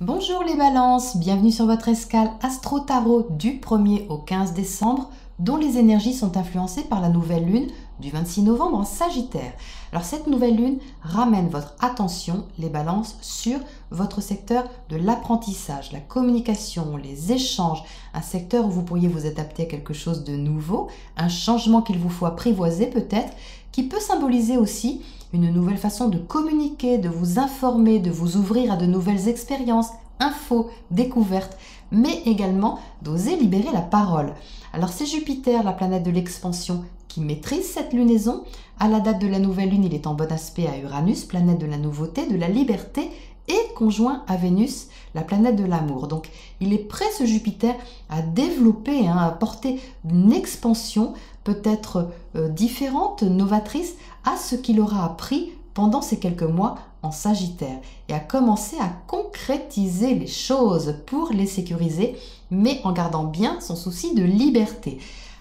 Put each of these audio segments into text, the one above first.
Bonjour les balances, bienvenue sur votre escale Astro Tarot du 1er au 15 décembre dont les énergies sont influencées par la nouvelle lune du 26 novembre en Sagittaire. Alors cette nouvelle lune ramène votre attention, les balances, sur votre secteur de l'apprentissage, la communication, les échanges, un secteur où vous pourriez vous adapter à quelque chose de nouveau, un changement qu'il vous faut apprivoiser peut-être, qui peut symboliser aussi une nouvelle façon de communiquer, de vous informer, de vous ouvrir à de nouvelles expériences, infos, découvertes, mais également d'oser libérer la parole. Alors c'est Jupiter, la planète de l'expansion, qui maîtrise cette lunaison. À la date de la nouvelle lune, il est en bon aspect à Uranus, planète de la nouveauté, de la liberté, et conjoint à Vénus, la planète de l'amour. Donc il est prêt, ce Jupiter, à développer, à porter une expansion peut-être différente, novatrice, à ce qu'il aura appris pendant ces quelques mois en Sagittaire et à commencer à concrétiser les choses pour les sécuriser, mais en gardant bien son souci de liberté.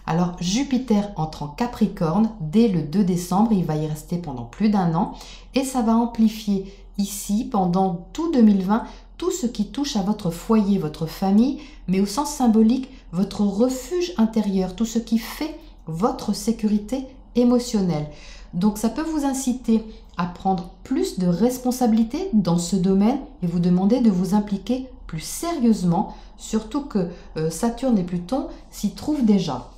Alors Jupiter entre en Capricorne dès le 2 décembre, il va y rester pendant plus d'un an et ça va amplifier ici pendant tout 2020 tout ce qui touche à votre foyer, votre famille, mais au sens symbolique, votre refuge intérieur, tout ce qui fait votre sécurité émotionnelle. Donc ça peut vous inciter à prendre plus de responsabilités dans ce domaine et vous demander de vous impliquer plus sérieusement, surtout que Saturne et Pluton s'y trouvent déjà.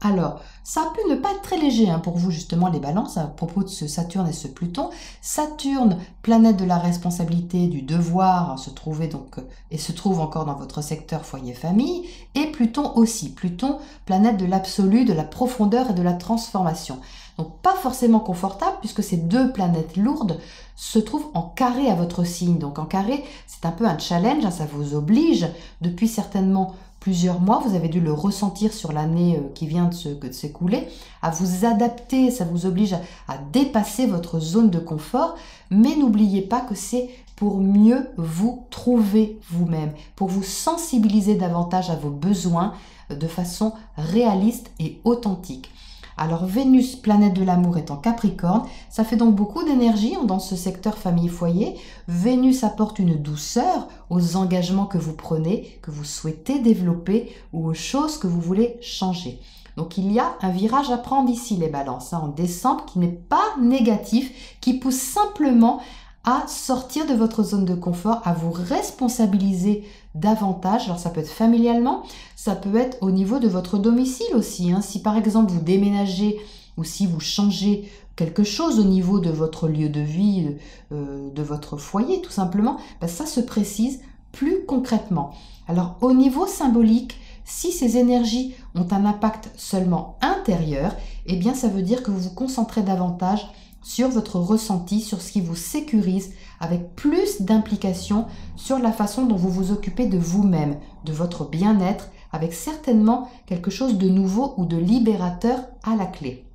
Alors, ça peut ne pas être très léger pour vous justement les balances à propos de ce Saturne et ce Pluton. Saturne, planète de la responsabilité, du devoir, se trouve encore dans votre secteur foyer-famille, et Pluton aussi. Pluton, planète de l'absolu, de la profondeur et de la transformation. Donc pas forcément confortable puisque ces deux planètes lourdes se trouvent en carré à votre signe. Donc en carré, c'est un peu un challenge, ça vous oblige depuis certainement plusieurs mois, vous avez dû le ressentir sur l'année qui vient de s'écouler, à vous adapter, ça vous oblige à dépasser votre zone de confort, mais n'oubliez pas que c'est pour mieux vous trouver vous-même, pour vous sensibiliser davantage à vos besoins de façon réaliste et authentique. Alors Vénus, planète de l'amour, est en Capricorne, ça fait donc beaucoup d'énergie dans ce secteur famille-foyer. Vénus apporte une douceur aux engagements que vous prenez, que vous souhaitez développer ou aux choses que vous voulez changer. Donc il y a un virage à prendre ici les balances, en décembre, qui n'est pas négatif, qui pousse simplement à sortir de votre zone de confort, à vous responsabiliser davantage. Alors ça peut être familialement, ça peut être au niveau de votre domicile aussi. Si par exemple vous déménagez ou si vous changez quelque chose au niveau de votre lieu de vie, de votre foyer tout simplement, ça se précise plus concrètement. Alors au niveau symbolique, si ces énergies ont un impact seulement intérieur, eh bien ça veut dire que vous vous concentrez davantage sur votre ressenti, sur ce qui vous sécurise, avec plus d'implication sur la façon dont vous vous occupez de vous-même, de votre bien-être, avec certainement quelque chose de nouveau ou de libérateur à la clé.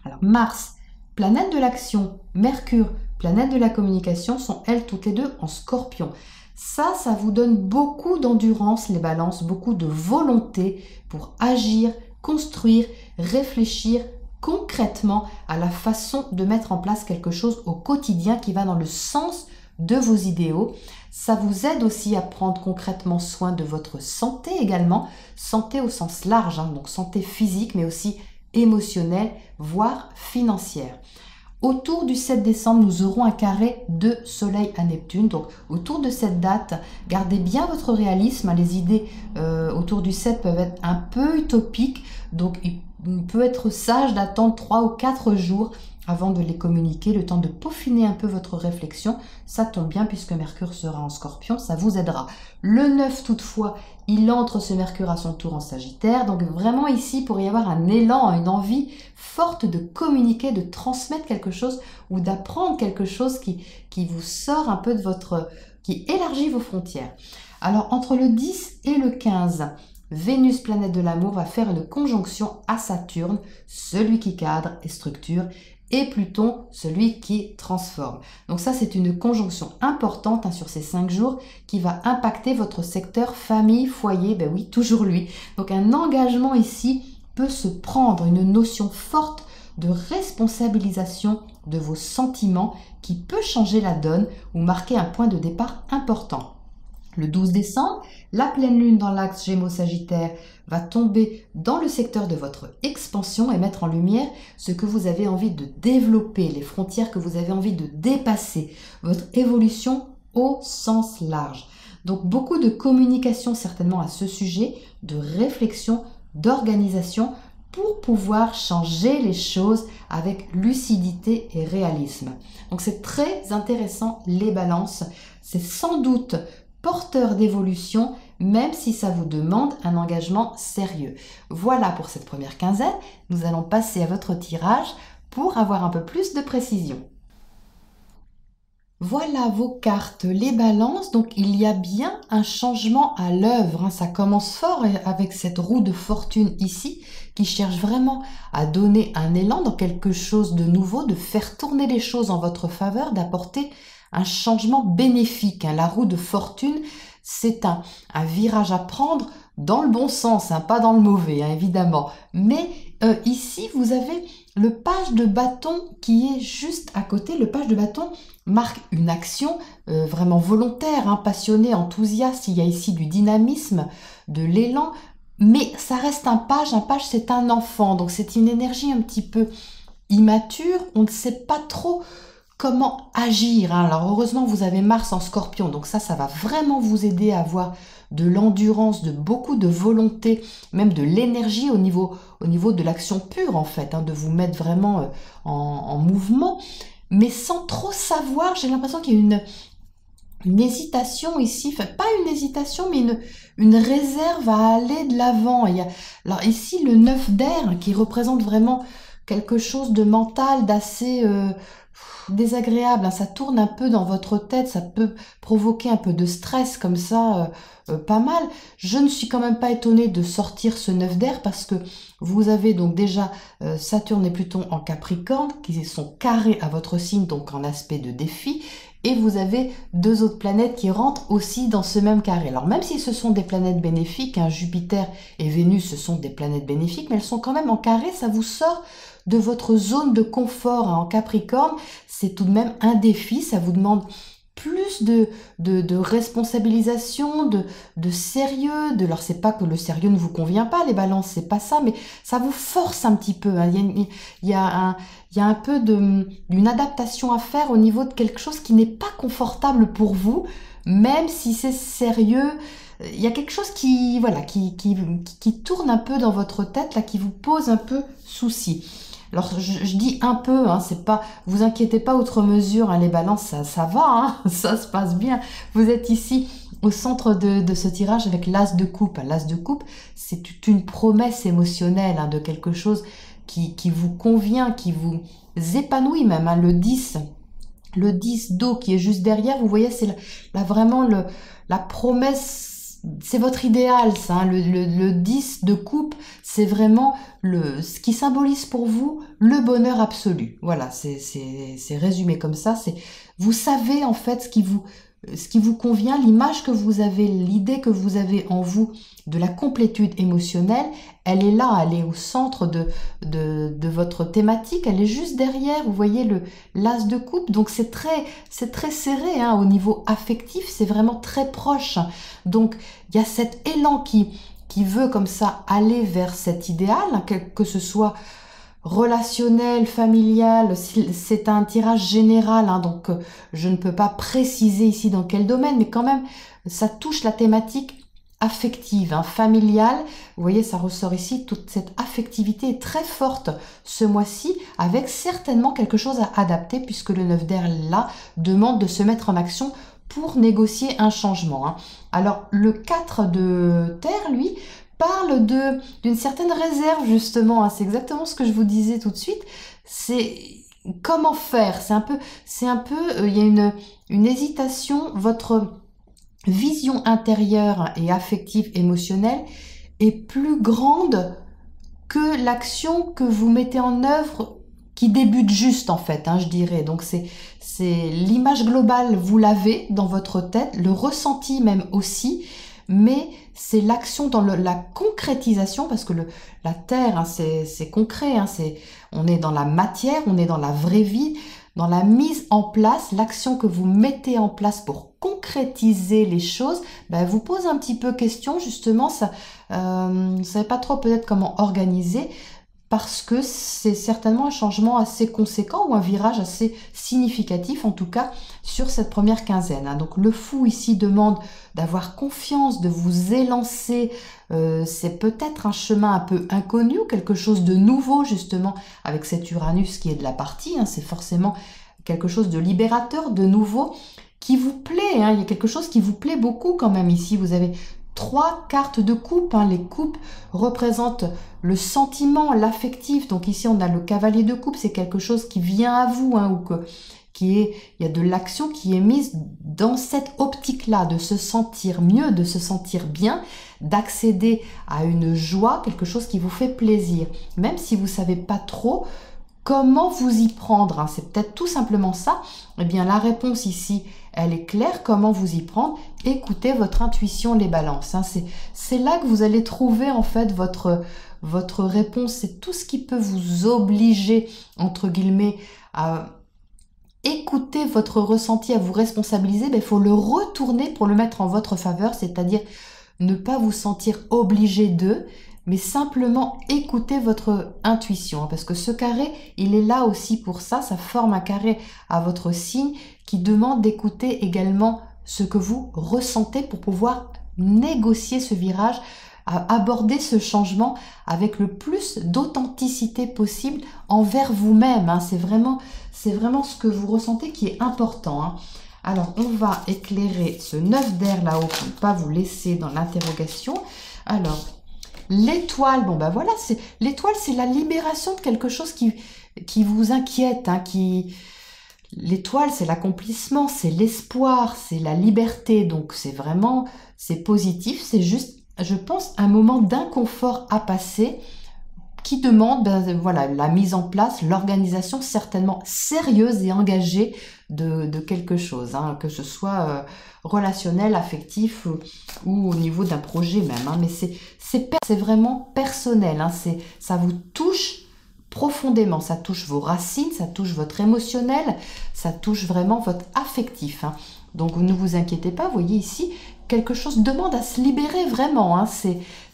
Alors Mars, planète de l'action, Mercure, planète de la communication, sont elles toutes les deux en Scorpion. Ça vous donne beaucoup d'endurance, les balances, beaucoup de volonté pour agir, construire, réfléchir concrètement à la façon de mettre en place quelque chose au quotidien qui va dans le sens de vos idéaux. Ça vous aide aussi à prendre concrètement soin de votre santé également, santé au sens large, donc santé physique mais aussi émotionnelle, voire financière. Autour du 7 décembre, nous aurons un carré de Soleil à Neptune. Donc, autour de cette date, gardez bien votre réalisme. Les idées autour du 7 peuvent être un peu utopiques. Donc, il peut être sage d'attendre 3 ou 4 jours avant de les communiquer, le temps de peaufiner un peu votre réflexion. Ça tombe bien puisque Mercure sera en Scorpion, ça vous aidera. Le 9 toutefois, il entre ce Mercure à son tour en Sagittaire. Donc vraiment ici, il pourrait y avoir un élan, une envie forte de communiquer, de transmettre quelque chose ou d'apprendre quelque chose qui vous sort un peu de qui élargit vos frontières. Alors entre le 10 et le 15, Vénus, planète de l'amour, va faire une conjonction à Saturne, celui qui cadre et structure, et Pluton, celui qui transforme. Donc ça, c'est une conjonction importante sur ces 5 jours qui va impacter votre secteur famille, foyer, oui, toujours lui. Donc un engagement ici peut se prendre, une notion forte de responsabilisation de vos sentiments qui peut changer la donne ou marquer un point de départ important. Le 12 décembre, la pleine lune dans l'axe Gémeaux-Sagittaire va tomber dans le secteur de votre expansion et mettre en lumière ce que vous avez envie de développer, les frontières que vous avez envie de dépasser, votre évolution au sens large. Donc beaucoup de communication certainement à ce sujet, de réflexion, d'organisation pour pouvoir changer les choses avec lucidité et réalisme. Donc c'est très intéressant les balances, c'est sans doute porteur d'évolution, même si ça vous demande un engagement sérieux. Voilà pour cette première quinzaine. Nous allons passer à votre tirage pour avoir un peu plus de précision. Voilà vos cartes, les balances. Donc il y a bien un changement à l'œuvre. Ça commence fort avec cette roue de fortune ici qui cherche vraiment à donner un élan dans quelque chose de nouveau, de faire tourner les choses en votre faveur, d'apporter un changement bénéfique. La roue de fortune, c'est un virage à prendre dans le bon sens, pas dans le mauvais, évidemment. Mais ici, vous avez le page de bâton qui est juste à côté. Le page de bâton marque une action vraiment volontaire, passionnée, enthousiaste. Il y a ici du dynamisme, de l'élan. Mais ça reste un page c'est un enfant. Donc c'est une énergie un petit peu immature. On ne sait pas trop comment agir. Alors heureusement, vous avez Mars en Scorpion, donc ça va vraiment vous aider à avoir de l'endurance, de beaucoup de volonté, même de l'énergie au niveau de l'action pure en fait, de vous mettre vraiment en mouvement, mais sans trop savoir. J'ai l'impression qu'il y a une hésitation ici, enfin pas une hésitation, mais une réserve à aller de l'avant. Alors ici le 9 d'air qui représente vraiment quelque chose de mental, d'assez désagréable, ça tourne un peu dans votre tête, ça peut provoquer un peu de stress comme ça, pas mal. Je ne suis quand même pas étonnée de sortir ce 9 d'air parce que vous avez donc déjà Saturne et Pluton en Capricorne qui sont carrés à votre signe, donc en aspect de défi, et vous avez deux autres planètes qui rentrent aussi dans ce même carré. Alors même si ce sont des planètes bénéfiques, Jupiter et Vénus, ce sont des planètes bénéfiques, mais elles sont quand même en carré, ça vous sort de votre zone de confort en Capricorne. C'est tout de même un défi, ça vous demande plus de responsabilisation, de sérieux, alors c'est pas que le sérieux ne vous convient pas, les balances, c'est pas ça, mais ça vous force un petit peu. Il y a un peu d'une adaptation à faire au niveau de quelque chose qui n'est pas confortable pour vous, même si c'est sérieux. Il y a quelque chose qui tourne un peu dans votre tête, là, qui vous pose un peu souci. Alors je dis un peu, c'est pas, vous inquiétez pas outre mesure, les balances, ça va, ça se passe bien. Vous êtes ici au centre de ce tirage avec l'as de coupe. L'as de coupe, c'est une promesse émotionnelle, de quelque chose qui vous convient, qui vous épanouit même. Le 10 d'eau qui est juste derrière, vous voyez, c'est vraiment la promesse. C'est votre idéal, ça. Le 10 de coupe, c'est vraiment ce qui symbolise pour vous le bonheur absolu. Voilà, c'est résumé comme ça. Vous savez en fait ce qui vous convient, l'image que vous avez, l'idée que vous avez en vous de la complétude émotionnelle, elle est là, elle est au centre de votre thématique, elle est juste derrière, vous voyez l'as de coupe, donc c'est très serré au niveau affectif, c'est vraiment très proche. Donc il y a cet élan qui veut comme ça aller vers cet idéal, que ce soit relationnel, familial, c'est un tirage général, donc je ne peux pas préciser ici dans quel domaine, mais quand même ça touche la thématique affective, familiale. Vous voyez, ça ressort ici, toute cette affectivité est très forte ce mois-ci, avec certainement quelque chose à adapter, puisque le 9 d'air là demande de se mettre en action pour négocier un changement. Alors le 4 de terre, lui, parle d'une certaine réserve, justement. C'est exactement ce que je vous disais tout de suite. C'est comment faire. C'est un peu, il y a une hésitation. Votre vision intérieure et affective, émotionnelle est plus grande que l'action que vous mettez en œuvre, qui débute juste en fait, je dirais. Donc c'est l'image globale, vous l'avez dans votre tête, le ressenti même aussi, mais c'est l'action dans la concrétisation, parce que la terre, c'est concret, on est dans la matière, on est dans la vraie vie. dans la mise en place, l'action que vous mettez en place pour concrétiser les choses, ben, vous pose un petit peu question, justement, ça, vous ne savez pas trop peut-être comment organiser, parce que c'est certainement un changement assez conséquent ou un virage assez significatif, en tout cas, sur cette première quinzaine, hein. Donc le fou ici demande d'avoir confiance, de vous élancer. C'est peut-être un chemin un peu inconnu, quelque chose de nouveau, justement, avec cet Uranus qui est de la partie, hein. C'est forcément quelque chose de libérateur, de nouveau, qui vous plaît, hein. Il y a quelque chose qui vous plaît beaucoup quand même ici. Vous avez 3 cartes de coupe, hein. Les coupes représentent le sentiment, l'affectif. Donc ici, on a le cavalier de coupe, c'est quelque chose qui vient à vous, hein, ou il y a de l'action qui est mise dans cette optique-là, de se sentir mieux, de se sentir bien, d'accéder à une joie, quelque chose qui vous fait plaisir. Même si vous ne savez pas trop comment vous y prendre, hein, c'est peut-être tout simplement ça. Eh bien, la réponse ici, elle est claire. Comment vous y prendre? Écoutez votre intuition, les balances, hein. C'est là que vous allez trouver en fait votre réponse. C'est tout ce qui peut vous obliger, entre guillemets, à écouter votre ressenti, à vous responsabiliser. Il faut le retourner pour le mettre en votre faveur, c'est-à-dire ne pas vous sentir obligé de, mais simplement écouter votre intuition, hein, parce que ce carré, il est là aussi pour ça. Ça forme un carré à votre signe qui demande d'écouter également ce que vous ressentez pour pouvoir négocier ce virage, aborder ce changement avec le plus d'authenticité possible envers vous-même, hein. C'est vraiment ce que vous ressentez qui est important, hein. Alors, on va éclairer ce 9 d'air là-haut pour ne pas vous laisser dans l'interrogation. Alors, l'étoile, bon ben voilà, l'étoile, c'est la libération de quelque chose qui vous inquiète, hein, L'étoile, c'est l'accomplissement, c'est l'espoir, c'est la liberté. Donc, c'est positif, c'est juste, je pense, un moment d'inconfort à passer qui demande, ben, voilà, la mise en place, l'organisation certainement sérieuse et engagée de quelque chose, hein, que ce soit relationnel, affectif ou au niveau d'un projet même, hein. Mais c'est vraiment personnel, hein, ça vous touche profondément, ça touche vos racines, ça touche votre émotionnel, ça touche vraiment votre affectif, hein. Donc ne vous inquiétez pas, vous voyez ici, quelque chose demande à se libérer vraiment, hein.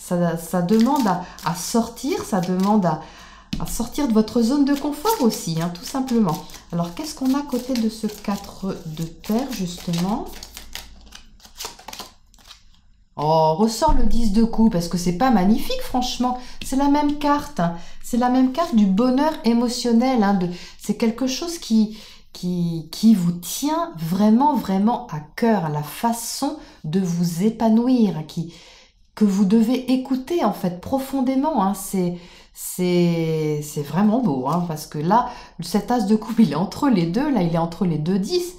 Ça demande à sortir, ça demande à sortir de votre zone de confort aussi, hein, tout simplement. Alors qu'est-ce qu'on a à côté de ce 4 de terre justement? Oh, ressort le 10 de coups, parce que c'est pas magnifique, franchement. C'est la même carte, hein. C'est la même carte du bonheur émotionnel, hein, c'est quelque chose qui vous tient vraiment, vraiment à cœur, à la façon de vous épanouir, hein, que vous devez écouter, en fait, profondément, hein. C'est vraiment beau, hein, parce que là, cet as de coupe, il est entre les deux, là, il est entre les deux 10.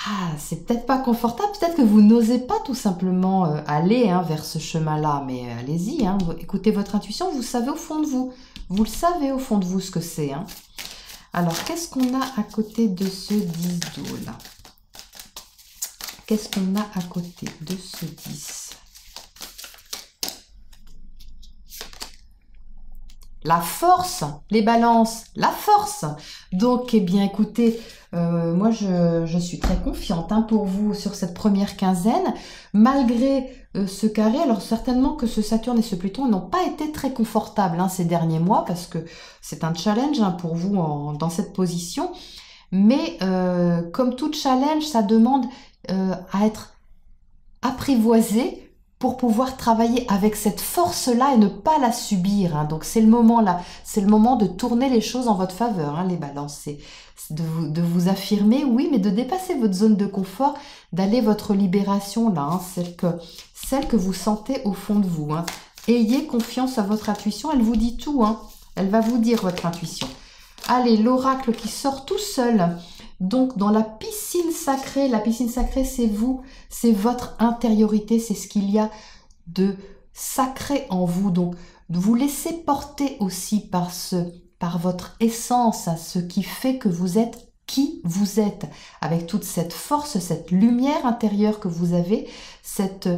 Ah, c'est peut-être pas confortable, peut-être que vous n'osez pas tout simplement aller, hein, vers ce chemin-là, mais allez-y, hein, écoutez votre intuition, vous savez au fond de vous, le savez au fond de vous ce que c'est, hein. Alors, qu'est-ce qu'on a à côté de ce 10 d'eau là? Qu'est-ce qu'on a à côté de ce 10? La force, les balances, la force. Donc, eh bien, écoutez, moi, je suis très confiante, hein, pour vous sur cette première quinzaine. Malgré ce carré, alors certainement que ce Saturne et ce Pluton n'ont pas été très confortables, hein, ces derniers mois, parce que c'est un challenge, hein, pour vous dans cette position. Mais comme tout challenge, ça demande à être apprivoisé pour pouvoir travailler avec cette force-là et ne pas la subir, hein. Donc c'est le moment là, c'est le moment de tourner les choses en votre faveur, hein, les balances. C'est de vous affirmer, oui, mais de dépasser votre zone de confort, d'aller votre libération là, hein, celle que vous sentez au fond de vous, hein. Ayez confiance à votre intuition, elle vous dit tout, hein. Elle va vous dire votre intuition. Allez, l'oracle qui sort tout seul. Donc, dans la piscine sacrée, c'est vous, c'est votre intériorité, c'est ce qu'il y a de sacré en vous. Donc, vous laissez porter aussi par votre essence, hein, ce qui fait que vous êtes qui vous êtes, avec toute cette force, cette lumière intérieure que vous avez, cette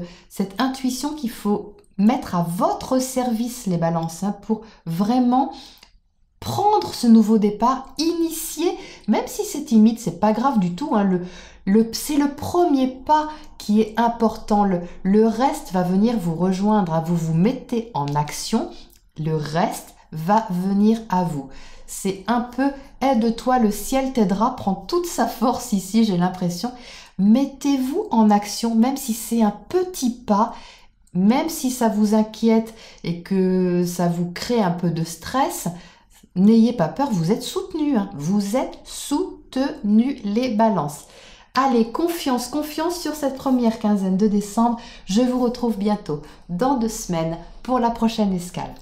intuition qu'il faut mettre à votre service, les balances, hein, pour vraiment prendre ce nouveau départ, initier, même si c'est timide, c'est pas grave du tout, hein, c'est le premier pas qui est important. Le reste va venir vous rejoindre. Hein. Vous vous mettez en action, le reste va venir à vous. C'est un peu aide-toi, le ciel t'aidera, prend toute sa force ici, j'ai l'impression. Mettez-vous en action, même si c'est un petit pas, même si ça vous inquiète et que ça vous crée un peu de stress. N'ayez pas peur, vous êtes soutenus. Hein. Vous êtes soutenus, les balances. Allez, confiance sur cette première quinzaine de décembre. Je vous retrouve bientôt, dans 2 semaines, pour la prochaine escale.